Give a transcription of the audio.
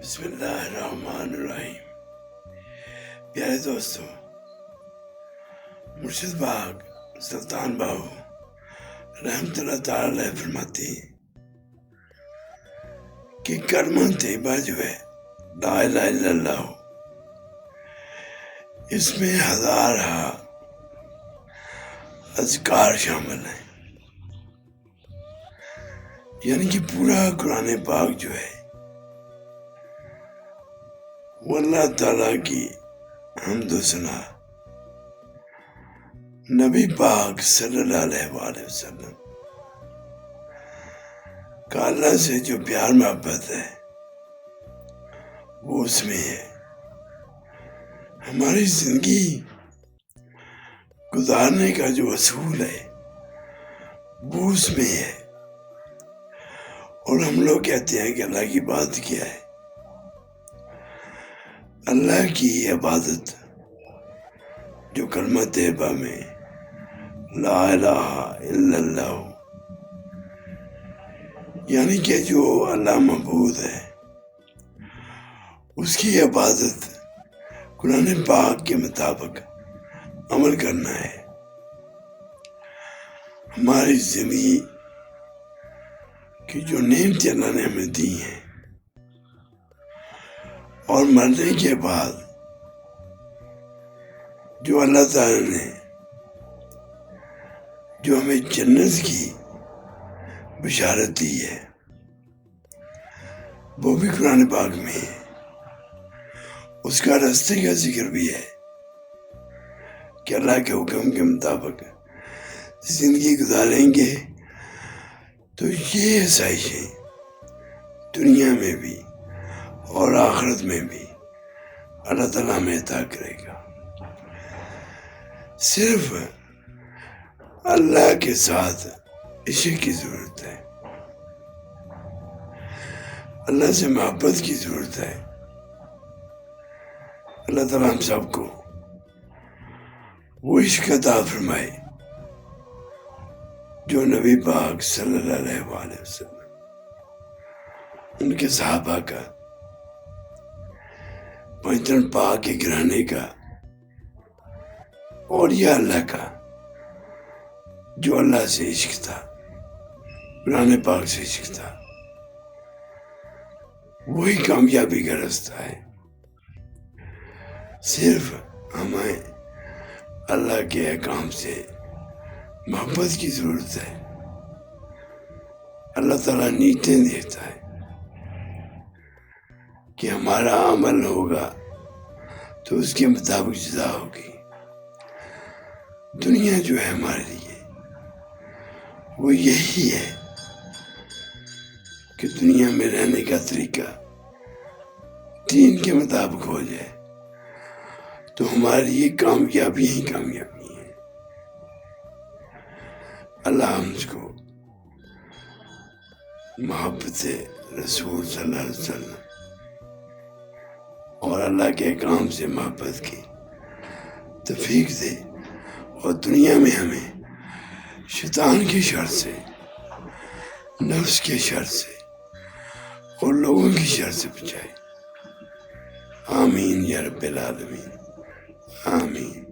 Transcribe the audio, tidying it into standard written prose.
بسم اللہ الرحمن الرحیم۔ پیارے دوستو، مرشد باغ سلطان باہو رحمت اللہ تعالی علیہ فرماتے ہیں کہ کلمہ طیبہ جو ہے لا الہ الا اللہ، اس میں ہزارہ اذکار شامل ہیں، یعنی کہ پورا قرآن پاک جو ہے وہ اللہ تعالیٰ کی حمد و ثنا نبی پاک صلی اللہ علیہ وآلہ وسلم کا اللہ سے جو پیار محبت ہے وہ اس میں ہے۔ ہماری زندگی گزارنے کا جو اصول ہے وہ اس میں ہے، اور ہم لوگ کہتے ہیں کہ اللہ کی بات کیا ہے؟ اللہ کی عبادت جو کلمہ طیبہ میں لا الہ الا اللہ، یعنی کہ جو اللہ معبود ہے اس کی عبادت قرآن پاک کے مطابق عمل کرنا ہے۔ ہماری زندگی کی جو نعمتیں اللہ نے ہمیں دی ہیں، اور مرنے کے بعد جو اللہ تعالی نے جو ہمیں جنت کی بشارت دی ہے وہ بھی قرآن پاک میں ہے۔ اس کا راستے کا ذکر بھی ہے کہ اللہ کے حکم کے مطابق زندگی گزاریں گے تو یہ آسائشیں دنیا میں بھی اور آخرت میں بھی اللہ تعالیٰ میں عطا کرے گا۔ صرف اللہ کے ساتھ عشق کی ضرورت ہے، اللہ سے محبت کی ضرورت ہے۔ اللہ تعالیٰ ہم سب کو وہ عشق عطا فرمائے جو نبی پاک صلی اللہ علیہ وآلہ وسلم، ان کے صحابہ کا، پنجتن پاک کے گھرانے کا، اور یہ اللہ کا جو اللہ سے عشق تھا، قرآن پاک سے عشق تھا، وہی کامیابی کا راستہ ہے۔ صرف ہمیں اللہ کے احکام سے محبت کی ضرورت ہے۔ اللہ تعالیٰ نیتیں دیتا ہے کہ ہمارا عمل ہوگا تو اس کے مطابق جزا ہوگی۔ دنیا جو ہے ہمارے لیے وہ یہی ہے کہ دنیا میں رہنے کا طریقہ دین کے مطابق ہو جائے تو ہماری یہ کامیابی ہی کامیابی ہے۔ اللہ ہم کو محبت رسول صلی اللہ علیہ وسلم اور اللہ کے کام سے محبت کی توفیق دے، اور دنیا میں ہمیں شیطان کی شر سے، نفس کے شر سے اور لوگوں کی شر سے بچائے۔ آمین یا رب العالمین، آمین۔